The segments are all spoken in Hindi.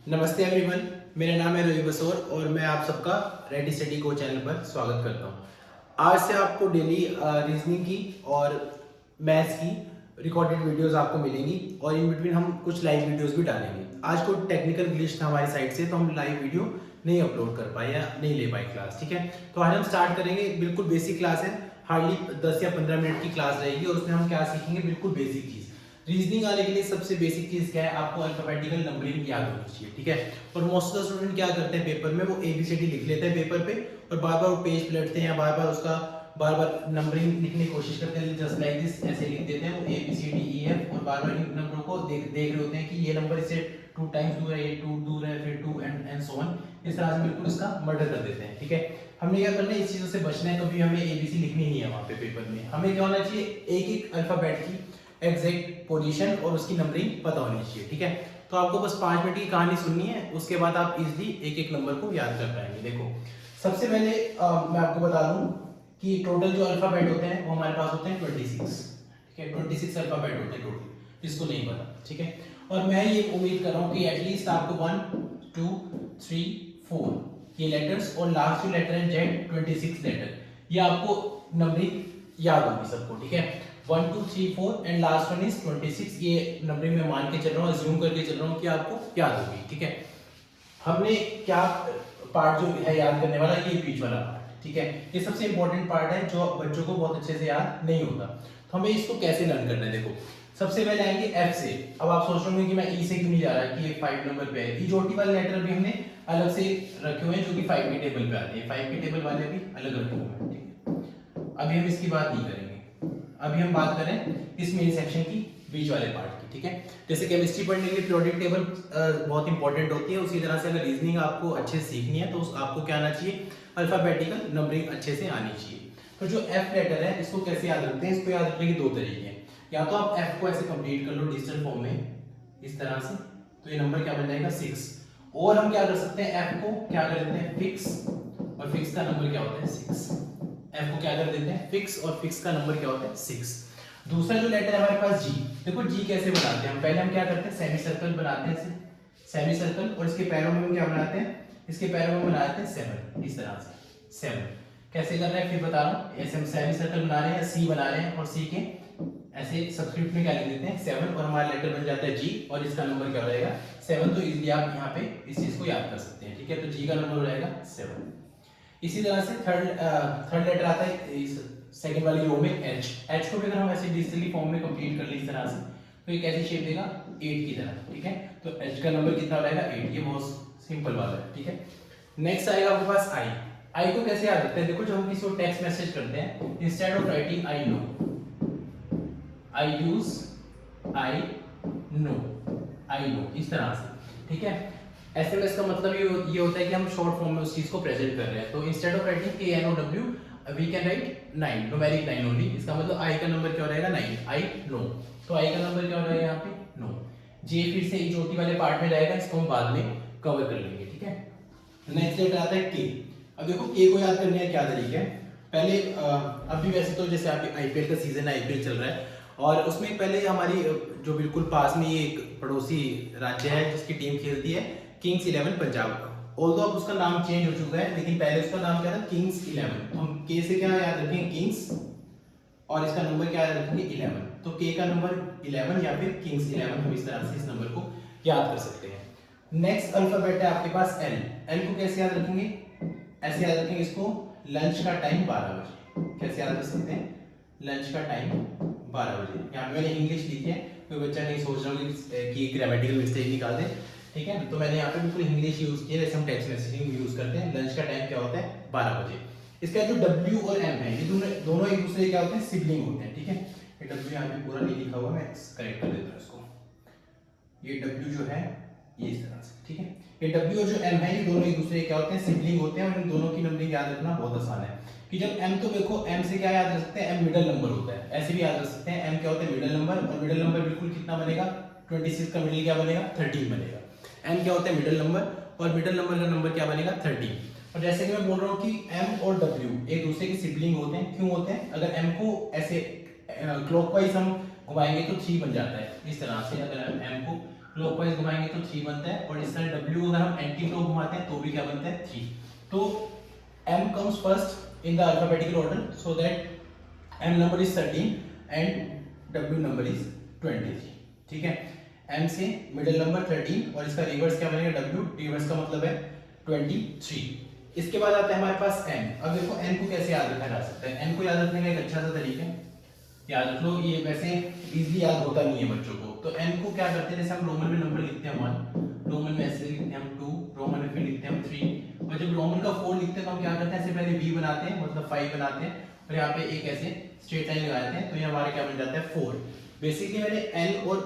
नमस्ते एवरीवन, मेरा नाम है रवि बसोर और मैं आप सबका रेडी स्टडी को चैनल पर स्वागत करता हूँ। आज से आपको डेली रीजनिंग की और मैथ्स की रिकॉर्डेड वीडियोस आपको मिलेंगी और इन बिटवीन हम कुछ लाइव वीडियोस भी डालेंगे। आज कोई टेक्निकल ग्लिच था हमारी साइड से तो हम लाइव वीडियो नहीं अपलोड कर पाए या नहीं ले पाए क्लास, ठीक है। तो आज हम स्टार्ट करेंगे, बिल्कुल बेसिक क्लास है, हार्डली 10 या 15 मिनट की क्लास रहेगी और उसमें हम क्या सीखेंगे, बिल्कुल बेसिक चीज़। रीजनिंग आने के लिए सबसे बेसिक चीज क्या है, आपको अल्फाबेटिकल नंबरिंग याद होनी चाहिए, ठीक है। और मोस्ट ऑफ द स्टूडेंट क्या करते हैं, पेपर में वो एबीसीडी लिख लेते हैं पेपर पे और बार बार वो पेज पलटते हैं या बार बार उसका बार बार नंबरिंग लिखने की कोशिश करते हैं, जस्ट लाइक दिस ऐसे लिख देते हैं वो A B C D E F और बार बार इन नंबरों को देख रहे होते हैं कि ये नंबर इससे 2 टाइम्स दूर है, ये 2 दूर है, फिर 2 एंड सो ऑन। इस तरह से बिल्कुल इसका मर्डर कर देते हैं, ठीक है। हमने क्या करना है, इस चीजों से बचना है, कभी हमें एबीसी लिखनी नहीं है वहां पे पेपर में। हमें क्या होना चाहिए, एक एक अल्फाबेट की एग्जैक्ट पोजीशन और उसकी नंबरिंग पता होनी चाहिए, ठीक है। तो आपको बस 5 मिनट की कहानी सुननी है, उसके बाद आप इजीली एक एक नंबर को याद कर पाएंगे। देखो, सबसे पहले मैं आपको बता दूं कि टोटल जो अल्फाबेट होते हैं वो हमारे पास होते हैं 26, ठीक है। 26 अल्फाबेट होते हैं टोटल, जिसको नहीं पता, ठीक है। और मैं ये उम्मीद कर रहा हूँ कि एटलीस्ट आपको 1 2 3 4 ये लेटर्स और लास्ट जो लेटर है जेड 26 लेटर, ये आपको नंबरिंग याद होगी सबको, ठीक है। 1 2 3 4 एंड लास्ट वन इज 26, ये नंबरिंग में मान के चल रहा हूँ, अज्यूम करके चल रहा हूँ कि आपको याद होगी, ठीक है। हमने क्या पार्ट जो है याद करने वाला, ये बीच वाला पार्ट, ठीक है। ये सबसे इंपॉर्टेंट पार्ट है जो बच्चों को बहुत अच्छे से याद नहीं होता। तो हमें इसको कैसे लर्न करना है, देखो सबसे पहले आएंगे एफ से। अब आप सोच रहे होंगे कि मैं ई से क्यों नहीं जा रहा कि ये 5 नंबर पे है। ई जोटी वाले लेटर भी हमने अलग से रखे हुए हैं जो कि 5 के टेबल पे आते हैं, 5 के टेबल वाले भी अलग रखे हुए हैं, ठीक है। अभी हम इसकी बात नहीं करेंगे, अभी हम बात करें इस मेन सेक्शन की बीच वाले पार्ट की, ठीक है। जैसे केमिस्ट्री पढ़ने के लिए पीरियोडिक टेबल बहुत इंपॉर्टेंट होती है, उसी तरह से अगर रीजनिंग आपको अच्छे से सीखनी है तो आपको क्या आना चाहिए, अल्फाबेटिकल नंबरिंग अच्छे से आनी चाहिए। तो जो एफ लेटर है इसको कैसे याद रखते हैं, इसको याद रखने के 2 तरीके हैं। या तो आप एफ को ऐसे कंप्लीट कर लो डिजिटल फॉर्म में इस तरह से, तो ये नंबर क्या बन जाएगा 6। और हम क्या कर सकते हैं, एफ को क्या कर देते हैं फिक्स, और फिक्स का नंबर क्या होता है 6। एफ को क्या कर देते हैं फिक्स और फिक्स का नंबर क्या होता है 6। दूसरा जो लेटर है हमारे पास जी, देखो जी कैसे बनाते हैं हम, पहले हम क्या करते हैं सेमी सर्कल बनाते हैं, सेमी सर्कल, और इसके पैरों में हम क्या बनाते हैं, इसके पैरों में बनाते हैं 7, इस तरह से 7। कैसे कर रहे हैं फिर बता रहा हूँ, ऐसे हम सेमी सर्कल बना रहे हैं, सी बना रहे हैं और सी के ऐसे सब्सक्रिप्ट में क्या लिख देते हैं 7 और हमारा लेटर बन जाता है जी और इसका नंबर क्या हो जाएगा 7। तो इजीली आप यहाँ पे इस चीज को याद कर सकते हैं, ठीक है। तो जी का नंबर हो जाएगा 7। इसी तरह से थर्ड लेटर आता है इस सेकंड वाली रो में एच। एच को भी अगर हम ऐसे डिजिटली फॉर्म में कंप्लीट कर ले इस तरह से तो ये कैसी शेप देगा 8 की तरह, ठीक है। तो एच का नंबर कितना हो जाएगा 8, ये बहुत सिंपल वाला है, ठीक है। नेक्स्ट आएगा आपके पास आई। आई को कैसे याद रखते हैं, देखो जब हम किसी को टेक्स्ट मैसेज करते हैं, instead of writing I know, I use I know, I know, इस तरह से, ठीक है। एसएमएस का मतलब ये होता है कि हम शॉर्ट फॉर्म में उस चीज को प्रेजेंट कर रहे हैं। तो instead of writing KNOW we can write 9, numeric 9 only. इसका मतलब आई का नंबर क्या हो रहेगा 9, आई नो। तो आई का नंबर क्या हो रहेगा यहाँ पे 9। जे फिर से चौथी वाले पार्ट में जाएगा, इसको हम बाद में कवर कर लेंगे, ठीक है। नेक्स्ट लेटर आता है के। अब देखो के को याद करने का क्या तरीका है, पहले अभी वैसे तो जैसे आप आईपीएल का सीजन है, आईपीएल चल रहा है और उसमें पहले हमारी जो बिल्कुल पास में ये एक पड़ोसी राज्य है जिसकी टीम खेलती है किंग्स 11 पंजाब। ऑल्दो अब उसका नाम चेंज हो चुका है लेकिन पहले उसका नाम क्या था किंग्स 11। तो हम के से क्या याद रखेंगे किंग्स और इसका नंबर क्या याद रखेंगे 11। तो के का नंबर 11 या फिर किंग्स 11, हम इस तरह से इस नंबर को याद कर सकते हैं। नेक्स्ट अल्फाबेट है आपके पास एल। एल को कैसे याद रखेंगे, ऐसे याद रखेंगे इसको, लंच का टाइम 12 बजे। कैसे याद रख सकते हैं, लंच का टाइम 12 बजे। यहाँ पे मैंने इंग्लिश लिखी है, कोई बच्चा नहीं सोच रहा कि ग्रामेटिकल मिस्टेक निकाल दे, ठीक है। तो मैंने यहाँ पे बिल्कुल इंग्लिश यूज की है जैसे हम टेक्स्ट मैसेजिंग में यूज करते हैं। लंच का टाइम क्या होता है 12 बजे। इसका जो W और M है ये दोनों एक दूसरे क्या होते हैं सिबलिंग होते हैं, ठीक है। ये W यहाँ पे पूरा नहीं लिखा हुआ, मैं करेक्ट कर देता हूँ इसको। ये W जो है ये इस तरह से, ठीक है। ये W और जो M है ये दोनों एक दूसरे क्या होते हैं सिबलिंग होते हैं और इन दोनों की नंबरिंग याद रखना बहुत आसान है कि जब M, तो देखो M से क्या याद रख सकते हैं, M मिडिल नंबर होता है, ऐसे भी याद रख सकते हैं। M क्या होता है मिडिल नंबर, और मिडिल नंबर बिल्कुल कितना बनेगा 26 का मिडिल क्या बनेगा 13 बनेगा। M क्या होता है मिडिल नंबर और मिडिल नंबर का नंबर क्या बनेगा 13। और जैसे कि मैं बोल रहा हूँ कि M और W एक दूसरे के सिबलिंग होते हैं, क्यों होते हैं, अगर M को ऐसे क्लॉकवाइज हम घुमाएंगे तो 3 बन जाता है इस तरह से। अगर M को क्लॉकवाइज घुमाएंगे तो 3 बनता है, और इस तरह W अगर हम एंटी क्लॉक घुमाते हैं तो भी क्या बनता है 3। तो M comes first in the alphabetical order so that M number is 13 and W number is 23। ठीक है, M से मिडिल नंबर 13 और इसका रिवर्स क्या बनेगा W, रिवर्स का मतलब है 23। इसके बाद आता है हमारे पास N। अब देखो N को कैसे याद रखा जा सकता है। N को याद रखने का एक अच्छा सा तरीका है, याद रख लो, ये वैसे इजीली याद होता नहीं है बच्चों को। तो N को क्या करते हैं, जैसे हम रोमन में नंबर लिखते हैं 1, रोमन में ऐसे लिखते हैं हम 2, रोमन में फिर लिखते हैं हम 3, और जब रोमन का 4 लिखते हैं तो हम क्या करते हैं, ऐसे पहले V बनाते हैं, मतलब 5 बनाते हैं, और यहाँ पे एक ऐसे स्ट्रेट लाइन लगाते हैं, तो ये हमारा क्या बन जाता है 4। बेसिकली मैंने N और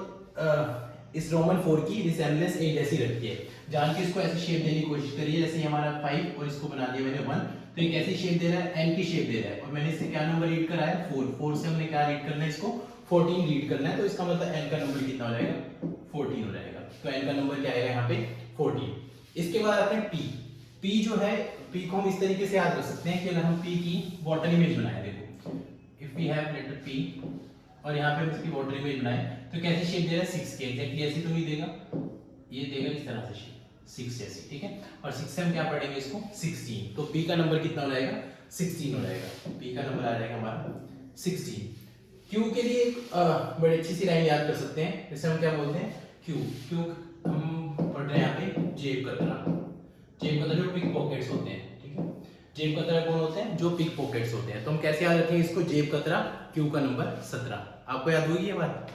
इस रोमन 4 की रिसेम्बलेंस एक जैसी रखती है, जान के इसको ऐसे शेप देने की कोशिश करिए, जैसे हमारा 5 और इसको बना दिया मैंने 1, तो ये कैसी शेप दे रहा है, N की शेप दे रहा है, और मैंने इससे क्या नंबर रीड करा है 4, 4 से हमने क्या रीड करना है, इसको 14 रीड करना है, तो इसका मतलब N का नंबर कितना हो जाएगा 14 हो जाएगा। तो N का नंबर क्या आएगा यहाँ पे 14। इसके बाद आते हैं P। P जो है, P को हम इस तरीके से याद रख सकते हैं कि अगर हम P की वाटर इमेज बनाए, देखो if we have letter P और यहाँ पे हम इसकी वाटर इमेज बनाए तो कैसी शेप दे रहा है 6 की, एग्जैक्टली ऐसी तो नहीं देगा, ये देगा इस तरह से शेप 6 जैसी। ठीक है, और 6 से हम क्या पढ़ेंगे इसको 16, तो P का नंबर कितना हो जाएगा 16 हो जाएगा। P का नंबर आ जाएगा हमारा 16। Q के लिए एक बड़ी अच्छी सी लाइन याद कर सकते हैं, जैसे हम क्या बोलते हैं Q हम पढ़ रहे हैं यहाँ पे जेब कतरा। जेब कतरा जो पिक पॉकेट्स होते हैं, ठीक है, जेब कतरा कौन होते हैं, जो पिक पॉकेट्स होते हैं। तो हम कैसे याद रखेंगे इसको, जेब कतरा Q का नंबर 17। आपको याद होगी ये बात,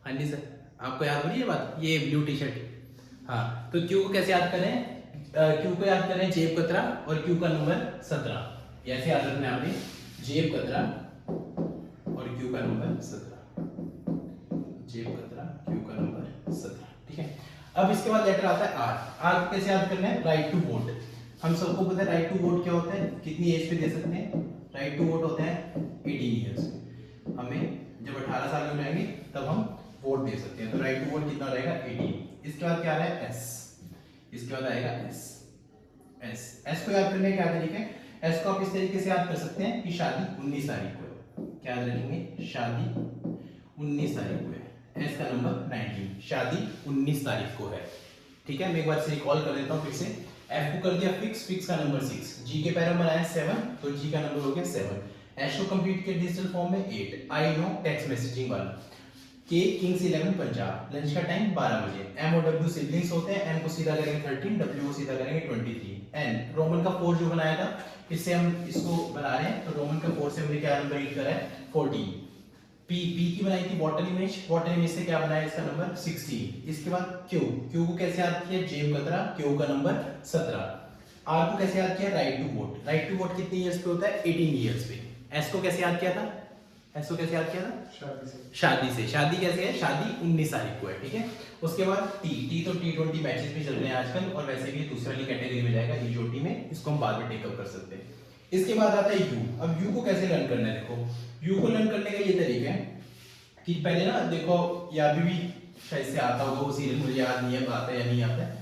हाँ जी सर आपको याद हो रही है बात, ये ब्लू टी शर्ट। हाँ, तो Q को कैसे याद करें, Q को याद करें जेब कतरा और Q का नंबर 17, ऐसे याद रखना है आपने, जेब कतरा और Q का नंबर 17, जेब कतरा Q का नंबर 17। ठीक है, अब इसके बाद लेटर आता है R। R को कैसे याद करना है, राइट टू वोट। हम सबको पता है राइट टू वोट क्या होता है, कितनी एज पे दे सकते हैं, राइट टू वोट होता है 18 ईयर्स पे। हमें जब 18 साल हो जाएंगे तब हम वोट दे सकते हैं, तो राइट टू वोट कितना रहेगा 18। इसके बाद क्या आ रहा है S, इसके बाद आएगा S को याद करने का क्या तरीका है, S को आप इस तरीके से याद कर सकते हैं कि शादी 19 तारीख को है, क्या याद रखेंगे, शादी 19 तारीख को है, S का नंबर 19, शादी 19 तारीख को है। ठीक है, मैं एक बार से रिकॉल कर देता हूँ फिर से। F को कर दिया फिक्स का नंबर 6, G के पैरा बनाया 7, तो G का नंबर हो गया 7, H को कंप्लीट किया डिजिटल फॉर्म में 8, I नो टेक्स्ट मैसेजिंग वाला, K किंग्स 11 पंजाब, लंच का टाइम 12 बजे, M और W सिबलिंग्स होते हैं, M को सीधा करेंगे 13, W को सीधा करेंगे 23, N रोमन का 4 जो बनाया था, इससे हम इसको बना रहे हैं, तो रोमन का 4 से हमने क्या नंबर रीड करा है 14। P की बनाई थी वाटर इमेज से क्या बनाया इसका नंबर 16। इसके बाद Q को कैसे याद किया, जेब कतरा, Q का नंबर 17। R को कैसे याद किया, राइट टू वोट कितने ईयर्स पे होता है 18 ईयर्स पे। S को कैसे याद किया था, S को कैसे याद किया था, शादी से, शादी कैसे है, शादी 19 तारीख को है। ठीक है, उसके बाद T तो T20 मैचेस भी चल रहे हैं आजकल, और वैसे भी दूसरी वाली कैटेगरी में जाएगा E में, इसको हम बाद में टेकअप कर सकते हैं। इसके बाद आता है U। अब U को कैसे लर्न करना है, देखो U को लर्न करने का ये तरीका है कि पहले ना देखो, या अभी भी शायद से आता होगा वो सीरियल, मुझे याद नहीं है आता है या नहीं आता है,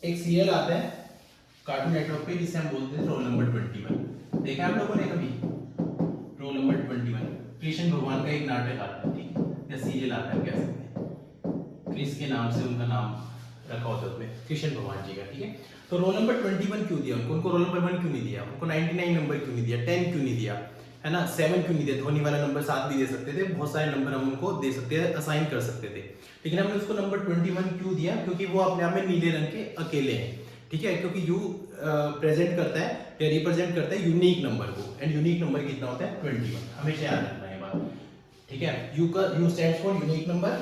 एक सीरियल आता है कार्टून नेटवर्क पे जिसे हम बोलते हैं रोल नंबर 21। देखा आप लोगों ने कभी रोल नंबर 21? कृष्ण भगवान का एक नाटक आता है, ठीक है, या सीरियल आता है, कह सकते हैं, क्रिस के नाम से उनका नाम रखा होता है उसमें, कृष्ण भगवान जी का। ठीक है, तो रोल नंबर 21 क्यों दिया उनको रोल नंबर 1 क्यों नहीं दिया, उनको 99 नंबर क्यों नहीं दिया, 10 क्यों नहीं दिया, है ना, 7 क्यों नहीं दिया, धोनी वाला नंबर 7 भी दे सकते थे, बहुत सारे नंबर हम उनको दे सकते थे, असाइन कर सकते थे, लेकिन हमने उसको नंबर 21 क्यों दिया, क्योंकि वो अपने आप में नीले रंग के अकेले हैं। ठीक है, क्योंकि यू प्रेजेंट करता है या रिप्रेजेंट करता है यूनिक नंबर को, एंड यूनिक नंबर कितना होता है 21, हमेशा याद रखना है बात। ठीक है, you stands for unique number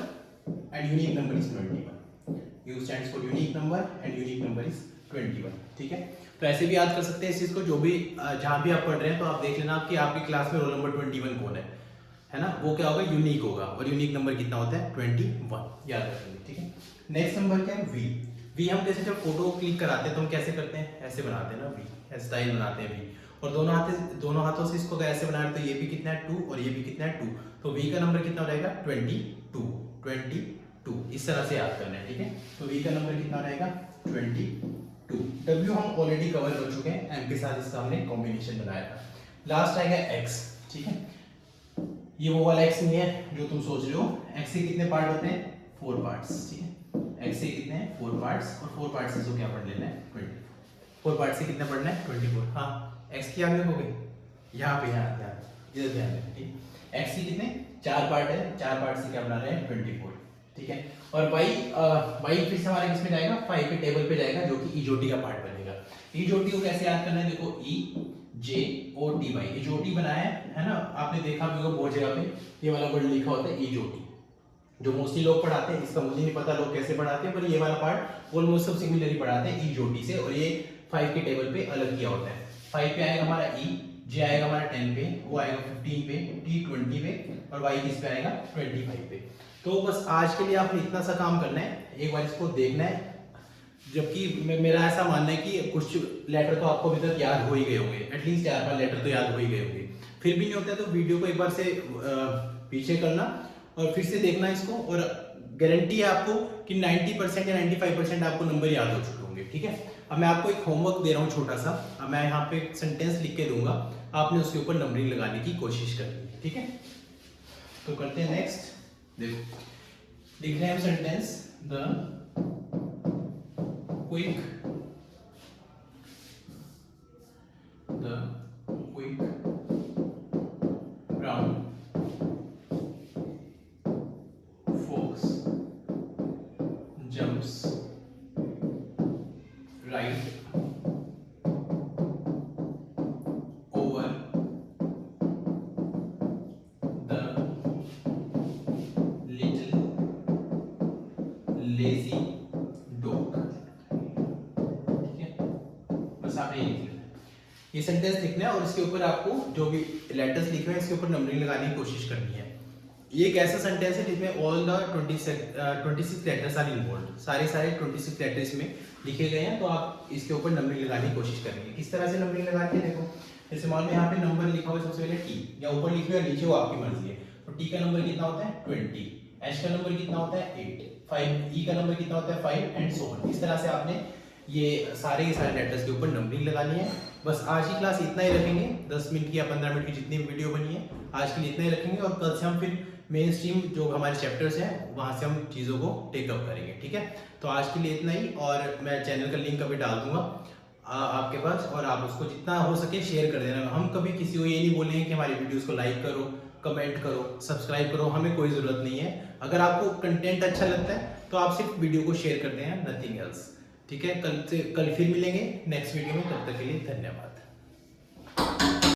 and unique number is 21, you stands for unique number and unique number is 21। ठीक है, तो ऐसे भी याद कर सकते हैं इस चीज को, जो भी जहां भी आप पढ़ रहे हैं तो आप देख लेना कि आपकी क्लास में रोल नंबर 21 कौन है ना, वो क्या होगा, यूनिक होगा, और यूनिक नंबर कितना होता है 21, याद रखेंगे। ठीक है, नेक्स्ट नंबर क्या है वी हम कैसे जब फोटो क्लिक कराते हैं तो हम कैसे करते हैं, ऐसे बनाते हैं ना, वी स्टाइल बनाते हैं वी, और दोनों हाथों से इसको ऐसे बना रहे, तो ये भी कितना है 2 और ये भी कितना है 2, तो वी का नंबर कितना हो जाएगा 22, इस तरह से याद करना है। ठीक है, तो वी का नंबर कितना रहेगा 22। डब्ल्यू हम ऑलरेडी कवर कर चुके हैं, एम के साथ इसका हमने कॉम्बिनेशन बनाया था। लास्ट आएगा एक्स। ठीक है, ये वो वाला एक्स नहीं है जो तुम सोच रहे हो, एक्स के कितने पार्ट होते हैं 4 पार्ट्स, ठीक है। x के कितने हैं 4 पार्ट्स, और 4 पार्ट्स से तो क्या पढ़ लेना है 20, 4 पार्ट से कितना पढ़ना है 24। हाँ x की आगे हो गई, यहाँ पे यहाँ इधर ध्यान देना, ठीक है। x की कितने 4 पार्ट है, 4 पार्ट से क्या बना रहे हैं 24, ठीक है। और y फिर से हमारे किस में जाएगा 5 के टेबल पे जाएगा, जो कि ईजोटी का पार्ट बनेगा। ईजोटी को कैसे याद करना है, देखो EJOTY, ईजोटी बनाया है ना, आपने देखा भी होगा बहुत जगह पे ये वाला वर्ड लिखा होता है ईजोटी, जो मोस्टली लोग पढ़ाते हैं। इसका मुझे नहीं पता लोग कैसे पढ़ाते हैं, पर ये वाला पार्ट ऑलमोस्ट सब सिमिलर ही पढ़ाते हैं ईजोटी से, और ये 5 के टेबल पे अलग किया होता है। 5 पे आएगा हमारा E, J आएगा हमारा 10 पे, O आएगा 15 पे, T 20 पे, और Y किस पे आएगा 25 पे। तो बस आज के लिए आपने इतना सा काम करना है, एक बार इसको देखना है। जबकि मेरा ऐसा मानना है कि कुछ लेटर तो आपको अभी तक याद हो ही गए होंगे, एटलीस्ट 4-5 लेटर तो याद हो ही गए होंगे। फिर भी नहीं होता है तो वीडियो को एक बार से पीछे करना और फिर से देखना इसको, और गारंटी है आपको कि 90% या 95% आपको नंबर याद हो चुके होंगे, ठीक है। अब मैं आपको एक होमवर्क दे रहा हूँ छोटा सा, अब मैं यहाँ पे एक सेंटेंस लिख के दूंगा, आपने उसके ऊपर नंबरिंग लगाने की कोशिश करनी है, ठीक है। तो करते हैं नेक्स्ट, देखो लिख रहे हैं हम sentence, the quick brown fox jumps right over the little lazy dog, ठीक है। बस आपने ये लिख लेना है, ये सेंटेंस लिखना है, और इसके ऊपर आपको जो भी लेटर्स लिखे हुए हैं इसके ऊपर नंबरिंग लगाने की कोशिश करनी है। ये एक ऐसा सेंटेंस है जिसमें all the 26 letters are involve, सारे 26 लेटर्स में लिखे गए हैं, तो आप इसके ऊपर नंबरिंग लगाने की कोशिश करेंगे। किस तरह से नंबरिंग लगानी है, देखो जैसे मान लो यहाँ पे नंबर लिखा हुआ है सबसे पहले T, या ऊपर लिखे हुए नीचे, वो आपकी मर्जी है। तो T का नंबर कितना होता है 20, H का नंबर कितना होता है 8, 5 E का नंबर कितना होता है 5, एंड सो ऑन। इस तरह से आपने ये सारे के सारे लेटर्स के ऊपर नंबरिंग लगानी है। बस आज की क्लास इतना ही रखेंगे, 10 मिनट की या 15 मिनट की जितनी वीडियो बनी है आज के लिए इतना ही रखेंगे, और कल से हम फिर मेन स्ट्रीम जो हमारे चैप्टर्स हैं वहाँ से हम चीज़ों को टेकअप करेंगे, ठीक है। तो आज के लिए इतना ही, और मैं चैनल का लिंक अभी डाल दूंगा आपके पास, और आप उसको जितना हो सके शेयर कर देना। हम कभी किसी को ये नहीं बोलेंगे कि हमारी वीडियोस को लाइक करो, कमेंट करो, सब्सक्राइब करो, हमें कोई ज़रूरत नहीं है। अगर आपको कंटेंट अच्छा लगता है तो आप सिर्फ वीडियो को शेयर कर दें, नथिंग एल्स, ठीक है। कल फिर मिलेंगे नेक्स्ट वीडियो में, तब तक के लिए धन्यवाद।